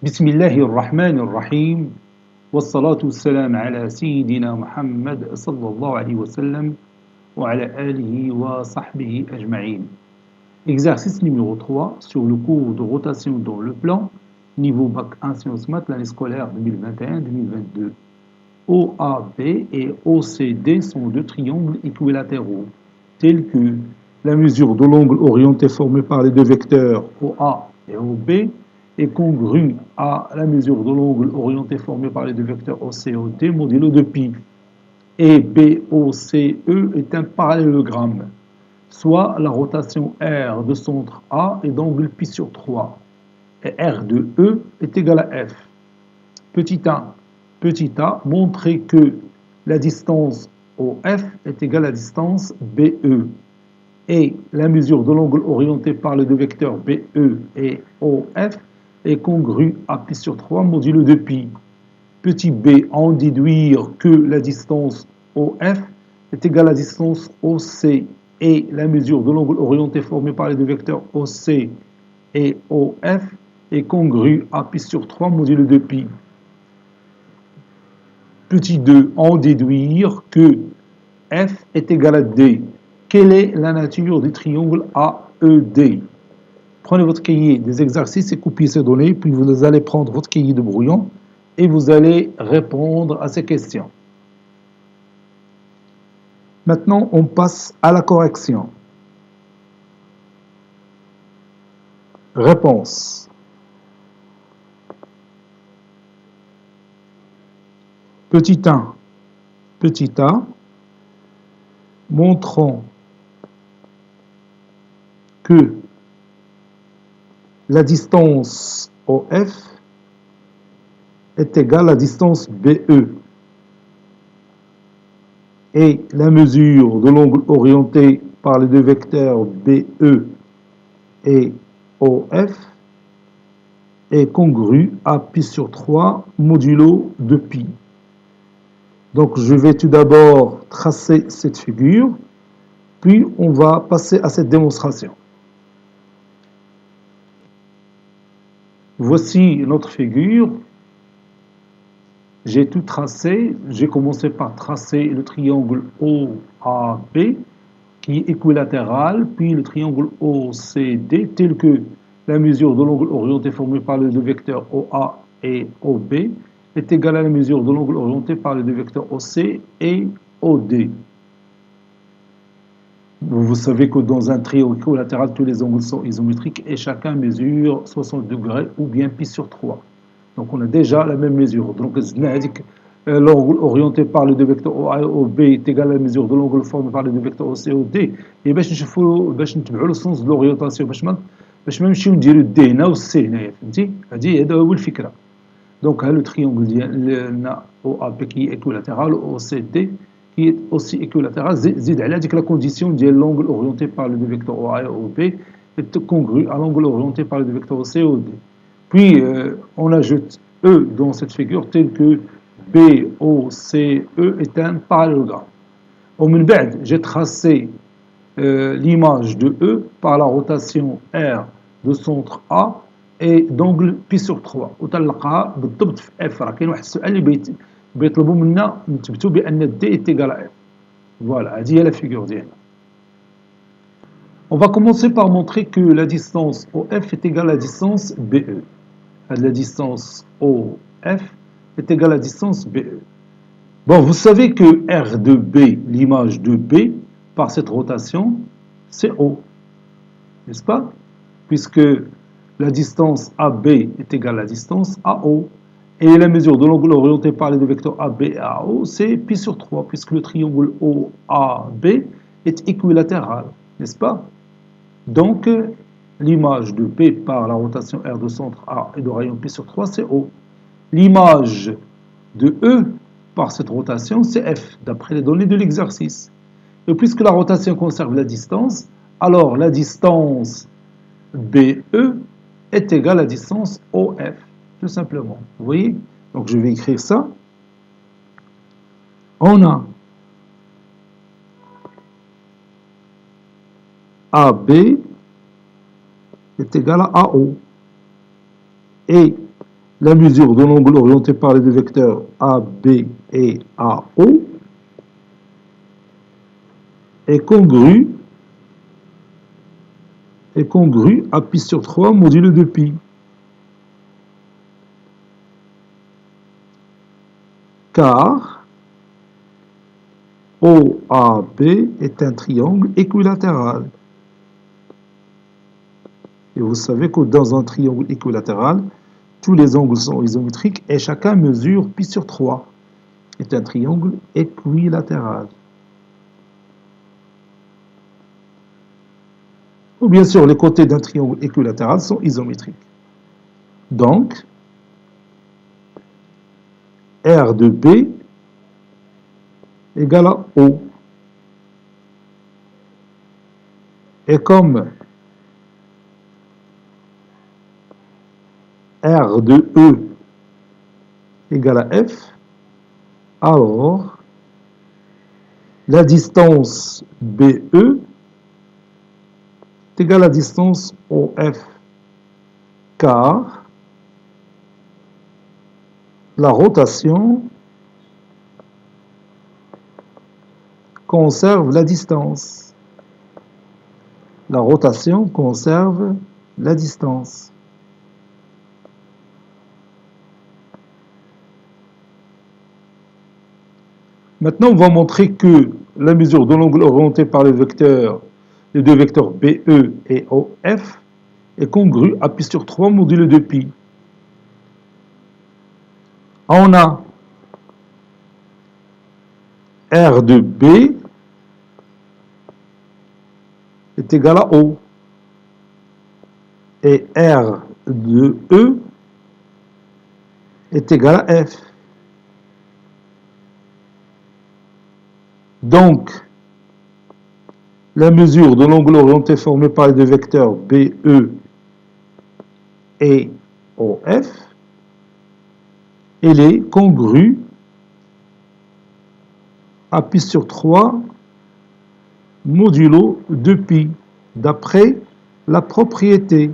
بسم الله الرحمن الرحيم والصلاة والسلام على سيدنا محمد صلى الله عليه وسلم وعلى آله وصحبه أجمعين. Exercice numéro 3 sur le cours de rotation dans le plan, niveau Bac 1 Sciences Maths, l'année scolaire 2021-2022. OAB et OCD sont deux triangles équilatéraux, tels que la mesure de l'angle orienté formé par les deux vecteurs OA et OB est congrue à la mesure de l'angle orienté formé par les deux vecteurs OC et OD modulo de pi. Et BOCE est un parallélogramme, soit la rotation R de centre A est d'angle pi sur 3, et R de E est égal à F. Petit a montrer que la distance OF est égale à la distance BE, et la mesure de l'angle orienté par les deux vecteurs BE et OF est congrue à pi sur 3 modulo de pi. Petit b, en déduire que la distance OF est égale à la distance OC et la mesure de l'angle orienté formé par les deux vecteurs OC et OF est congrue à pi sur 3 modulo de pi. Petit 2, en déduire que F est égal à D. Quelle est la nature du triangle AED? Prenez votre cahier des exercices et copiez ces données, puis vous allez prendre votre cahier de brouillon et vous allez répondre à ces questions. Maintenant, on passe à la correction. Réponse. Petit a, montrons que la distance OF est égale à la distance BE et la mesure de l'angle orienté par les deux vecteurs BE et OF est congrue à pi sur 3 modulo de pi. Donc je vais tout d'abord tracer cette figure, puis on va passer à cette démonstration. Voici notre figure. J'ai tout tracé. J'ai commencé par tracer le triangle OAB qui est équilatéral, puis le triangle OCD tel que la mesure de l'angle orienté formé par les deux vecteurs OA et OB est égale à la mesure de l'angle orienté par les deux vecteurs OC et OD. Vous savez que dans un triangle équilatéral, tous les angles sont isométriques et chacun mesure 60 degrés ou bien pi sur 3. Donc on a déjà la même mesure. Donc l'angle orienté par les deux vecteurs OA et OB est égal à la mesure de l'angle formé par les deux vecteurs OC et OD. Et باش نتبعوا le sens de l'orientation باش ما نمشيو نديروا دي هنا و سي هنايا فهمتي. هذا هو الفكره. Donc le triangle ديالنا OAB qui est équilatéral, OCD qui est aussi équilatéral, زيد على ديك la condition ديال l'angle orienté par les deux vecteurs OA et OB est congru à l'angle orienté par les deux vecteurs OC et OD. Puis on ajoute E dans cette figure tel que BOCE est un parallélogramme. Au min ba'd, j'ai tracé l'image de E par la rotation R de centre A et d'angle pi sur 3 وتلقاها بالضبط في F. راه كاين واحد السؤال اللي بيطلبوا منا نثبتوا بان D est égal à F. Voilà, هذه هي la figure ديالنا. On va commencer par montrer que la distance OF est égale à la distance BE. La distance OF est égale à la distance BE. Bon, vous savez que R de B, l'image de B, par cette rotation, c'est O, n'est-ce pas? Puisque la distance AB est égale à la distance AO. Et la mesure de l'angle orienté par les deux vecteurs AB et AO, c'est pi sur 3, puisque le triangle OAB est équilatéral, n'est-ce pas? Donc, l'image de P par la rotation R de centre A et de rayon pi sur 3, c'est O. L'image de E par cette rotation, c'est F, d'après les données de l'exercice. Et puisque la rotation conserve la distance, alors la distance BE est égale à la distance OF, tout simplement. Vous voyez? Donc je vais écrire ça. On a AB est égal à AO. Et la mesure de l'angle orienté par les deux vecteurs AB et AO est congrue à pi sur 3 modulo de pi. Car OAB est un triangle équilatéral. Et vous savez que dans un triangle équilatéral, tous les angles sont isométriques et chacun mesure pi sur 3. C'est un triangle équilatéral. Ou bien sûr, les côtés d'un triangle équilatéral sont isométriques. Donc, R de B égale à O. Et comme R de E égale à F, alors la distance BE est égale à la distance OF, car la rotation conserve la distance. La rotation conserve la distance. Maintenant, on va montrer que la mesure de l'angle orienté par les deux vecteurs BE et OF est congrue à pi sur 3 modulo de pi. On a R de B est égal à O. Et R de E est égal à F. Donc, la mesure de l'angle orienté formé par les deux vecteurs BE et OF, elle est congrue à pi sur 3 modulo de pi, d'après la propriété.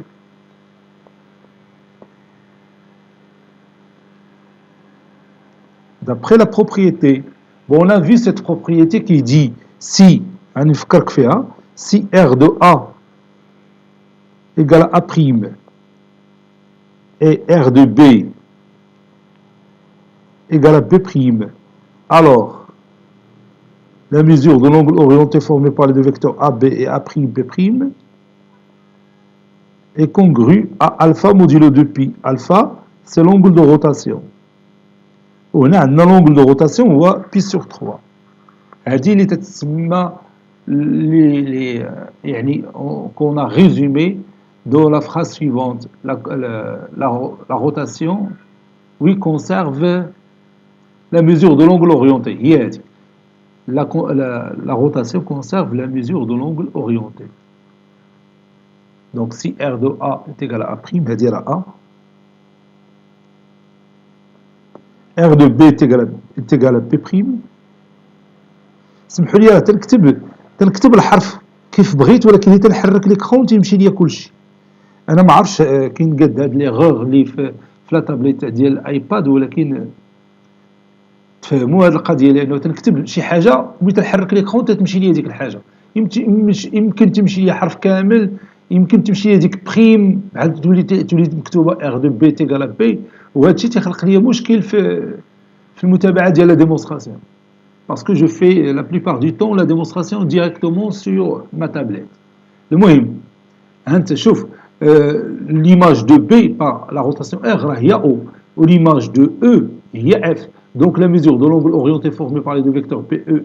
D'après la propriété. Bon, on a vu cette propriété qui dit si R de A égale à A' et R de B égale à B', alors la mesure de l'angle orienté formé par les deux vecteurs AB et A'B' est congrue à alpha modulo 2pi. Alpha, c'est l'angle de rotation. On a un angle de rotation هو pi sur 3. هذه اللي تتسمى يعني qu'on a résumé dans la phrase suivante. La rotation, oui, conserve la mesure de l'angle orienté. هي هذه. La rotation conserve la mesure de l'angle orienté. Donc si R de A est égal à A', هذه راه A. R de B est égal à B'. سمحوا لي تنكتب الحرف كيف بغيت، ولكن تنحرك ليكرون تيمشي ليا كلشي. انا ما عرفتش كاين قاد هاد ليغور اللي في لا تابليت ديال الايباد، ولكن تفهموا هاد القضيه، لانه تنكتب شي حاجه ملي تنحرك ليكرون تتمشي ليا ديك الحاجه. يمكن تمشي ليا حرف كامل، يمكن تمشي ليا ديك بريم عاد تولي مكتوبه ار دو بي تيغال بي، وهذا الشيء تيخلق ليا مشكل في المتابعه ديال لا ديمونستراسيون. Parce que je fais la plupart du temps la démonstration directement sur ma tablette. المهم انت شوف l'image de B par la rotation R هي O, ou l'image de E هي F. Donc la mesure de l'angle orienté formé par les deux vecteurs PE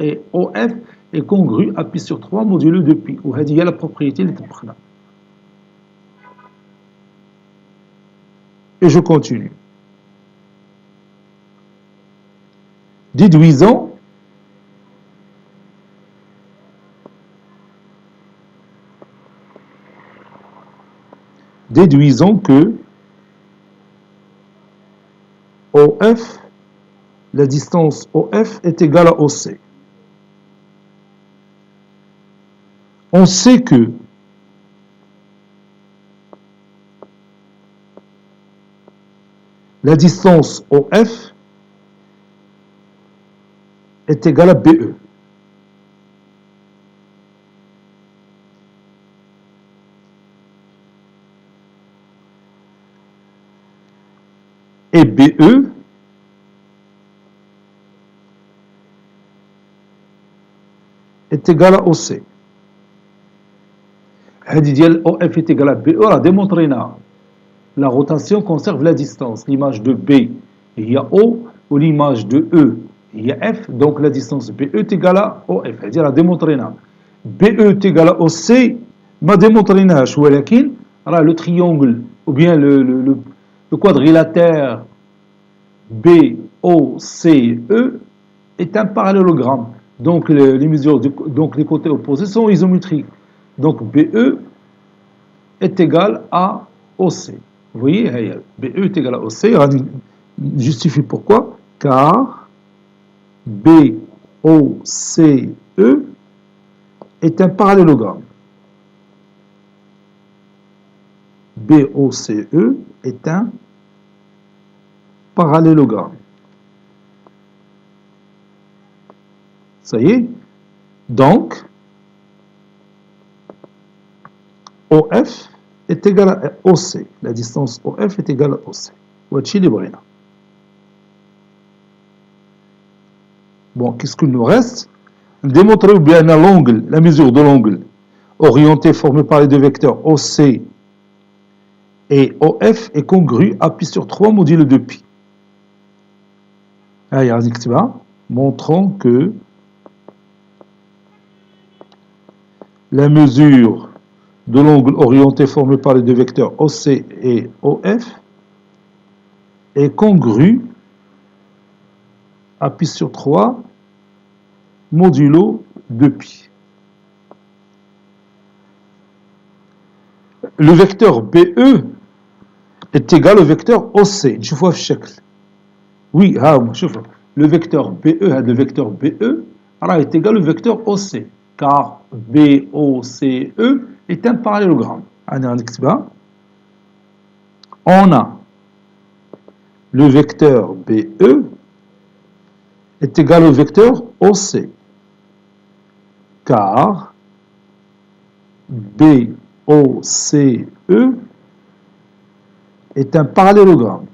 et OF est congrue à pi sur 3 modulo de pi. وهذه هي la propriété اللي طبقنا. Et je continue. Déduisons que OF, la distance OF est égale à OC. On sait que la distance OF est égale à BE. Et BE est égal à OC. هذه ديال OF est égal à BE راه démontrينا. La rotation conserve la distance. L'image de B il y a O ou l'image de E il y a F, donc la distance BE est égale à OF. هذه راه démontrينا. BE est égal à OC ما démontrيناش ولكن راه le triangle ou bien le quadrilatère BOCE est un parallélogramme. Donc les mesures, donc les côtés opposés sont isométriques. Donc BE est égal à OC. Vous voyez, BE est égal à OC. Justifie pourquoi? Car BOCE est un parallélogramme. BOCE est un parallélogramme. Ça y est. Donc, OF est égal à OC. La distance OF est égale à OC. Bon, qu'est-ce qu'il nous reste? Démontrer bien l'angle, la mesure de l'angle orienté formé par les deux vecteurs OC et OF est congrue à pi sur 3 modulo 2pi. Montrons que la mesure de l'angle orienté formé par les deux vecteurs OC et OF est congrue à pi sur 3 modulo 2pi. Le vecteur BE est égal au vecteur OC. Oui, le vecteur BE, le vecteur BE est égal au vecteur OC, car BOCE est un parallélogramme. On a le vecteur BE est égal au vecteur OC, car BOCE est un parallélogramme.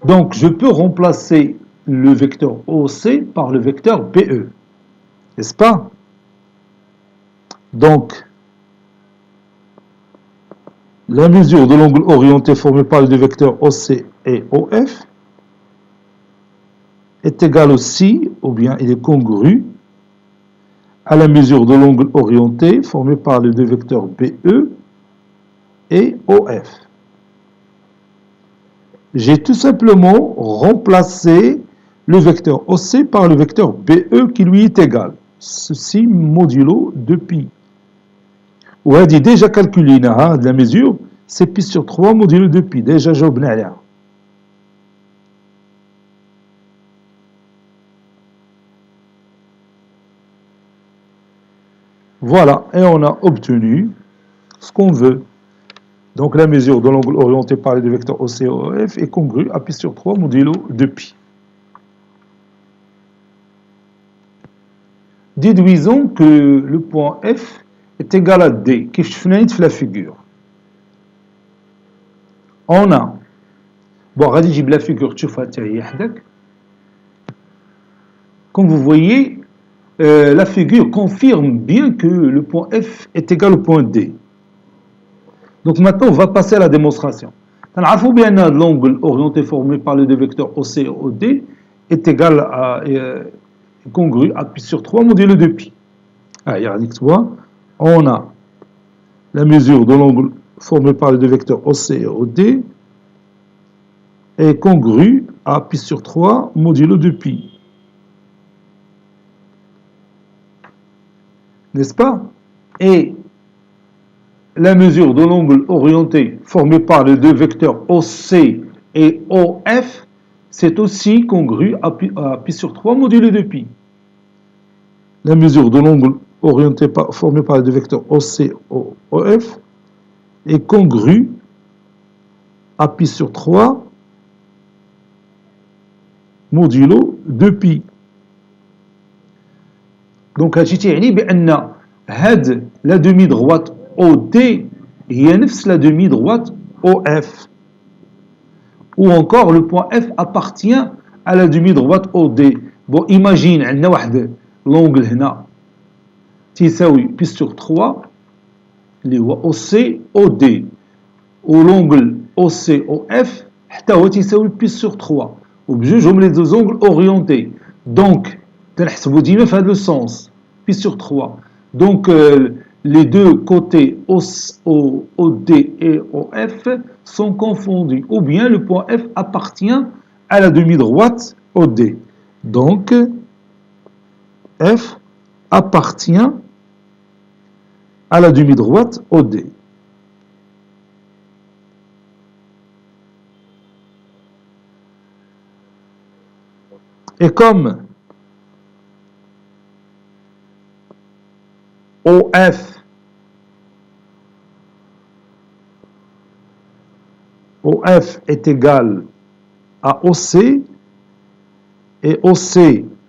Donc, je peux remplacer le vecteur OC par le vecteur BE, n'est-ce pas? Donc, la mesure de l'angle orienté formé par les deux vecteurs OC et OF est égale aussi, ou bien il est congru, à la mesure de l'angle orienté formé par les deux vecteurs BE et OF. J'ai tout simplement remplacé le vecteur OC par le vecteur BE qui lui est égal. Ceci modulo 2pi. Ou a dit déjà calculé de la mesure, c'est pi sur 3 modulo 2pi. Déjà, j'ai obtenu. Voilà, et on a obtenu ce qu'on veut. Donc la mesure de l'angle orienté par les deux vecteurs OC et OF est congrue à pi sur 3 modulo 2pi. Déduisons que le point F est égal à D, qui est la figure. On a, bon, la figure, comme vous voyez, la figure confirme bien que le point F est égal au point D. Donc maintenant, on va passer à la démonstration. On bien que l'angle orienté formé par les deux vecteurs OC et OD est égal à congru à pi sur 3 modulo 2pi. On a la mesure de l'angle formé par les deux vecteurs OC et OD est congrue à pi sur 3 modulo 2pi. N'est-ce pas? Et la mesure de l'angle orienté formé par les deux vecteurs OC et OF, c'est aussi congru à pi sur 3 modulo 2pi. La mesure de l'angle formé par les deux vecteurs OC, OF est congru à pi sur 3 modulo 2pi. دونك هادشي تيعني بان هاد لا دومي دغوات او دي هي نفس لا دومي دغوات او اف. ou encore le point F appartient à la demi-droite OD. Bon, imagine عندنا واحد l'angle هنا تيساوي pi sur 3 اللي هو OC OD و l'angle OC OF حتى هو تيساوي pi sur 3 وبجوج هما لي deux angles orientés. Donc تنحسبوا ديما في هذا لو سونس pi sur 3. Donc les deux côtés OD et OF sont confondus, ou bien le point F appartient à la demi-droite OD. Donc, F appartient à la demi-droite OD. Et comme OF est égal à OC et OC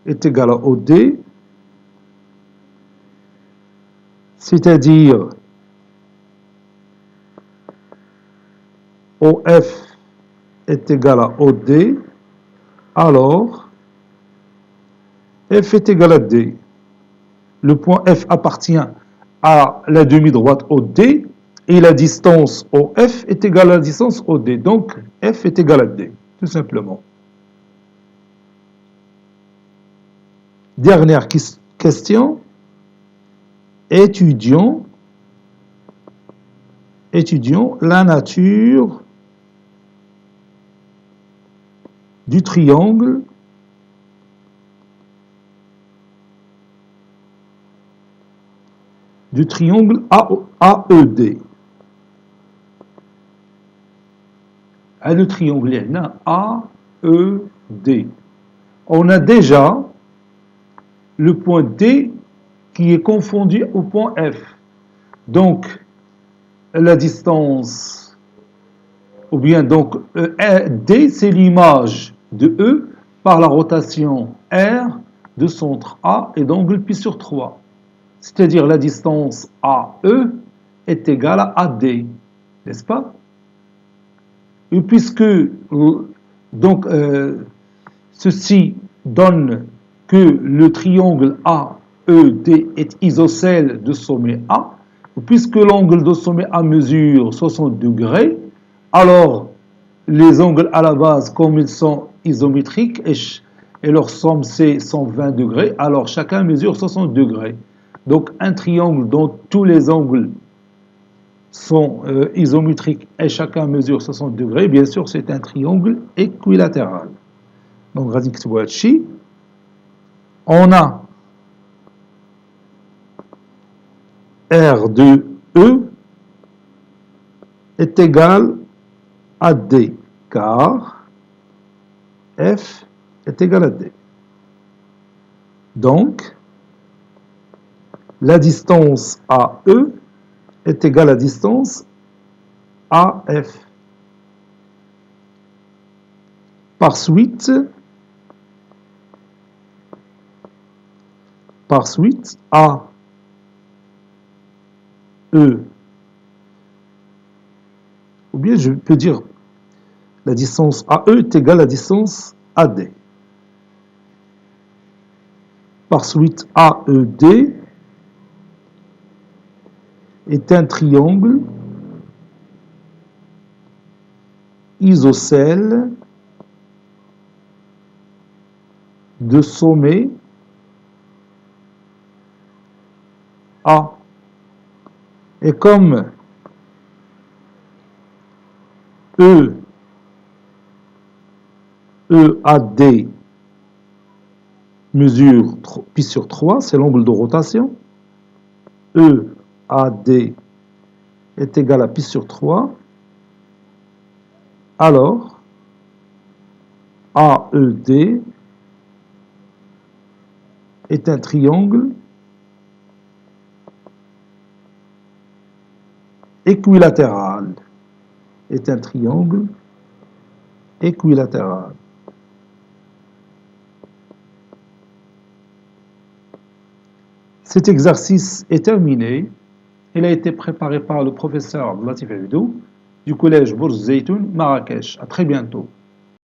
est égal à OD, c'est-à-dire OF est égal à OD, alors F est égal à D. Le point F appartient à la demi-droite OD et la distance OF est égale à la distance OD. Donc, F est égal à D, tout simplement. Dernière question. Étudions la nature du triangle AED. Le triangle AED. On a déjà le point D qui est confondu au point F. Donc, la distance, ou bien donc D, c'est l'image de E par la rotation R de centre A et d'angle pi sur 3. C'est-à-dire la distance AE est égale à AD, n'est-ce pas? Et puisque donc ceci donne que le triangle AED est isocèle de sommet A, puisque l'angle de sommet A mesure 60 degrés, alors les angles à la base, comme ils sont isométriques et leur somme c'est 120 degrés, alors chacun mesure 60 degrés. Donc un triangle dont tous les angles sont isométriques et chacun mesure 60 degrés, bien sûr c'est un triangle équilatéral. Donc on a R de E est égal à D, car F est égal à D. Donc, la distance AE est égale à la distance AF. Par suite, AE ou bien je peux dire la distance AE est égale à la distance AD. Par suite, AED est un triangle isocèle de sommet A. Et comme EAD mesure pi sur 3, c'est l'angle de rotation. EAD est égal à pi sur 3. Alors, AED est un triangle équilatéral est un triangle équilatéral. Cet exercice est terminé. Il a été préparé par le professeur Latif Abdou du collège Bourz Zeytoun, Marrakech. À très bientôt.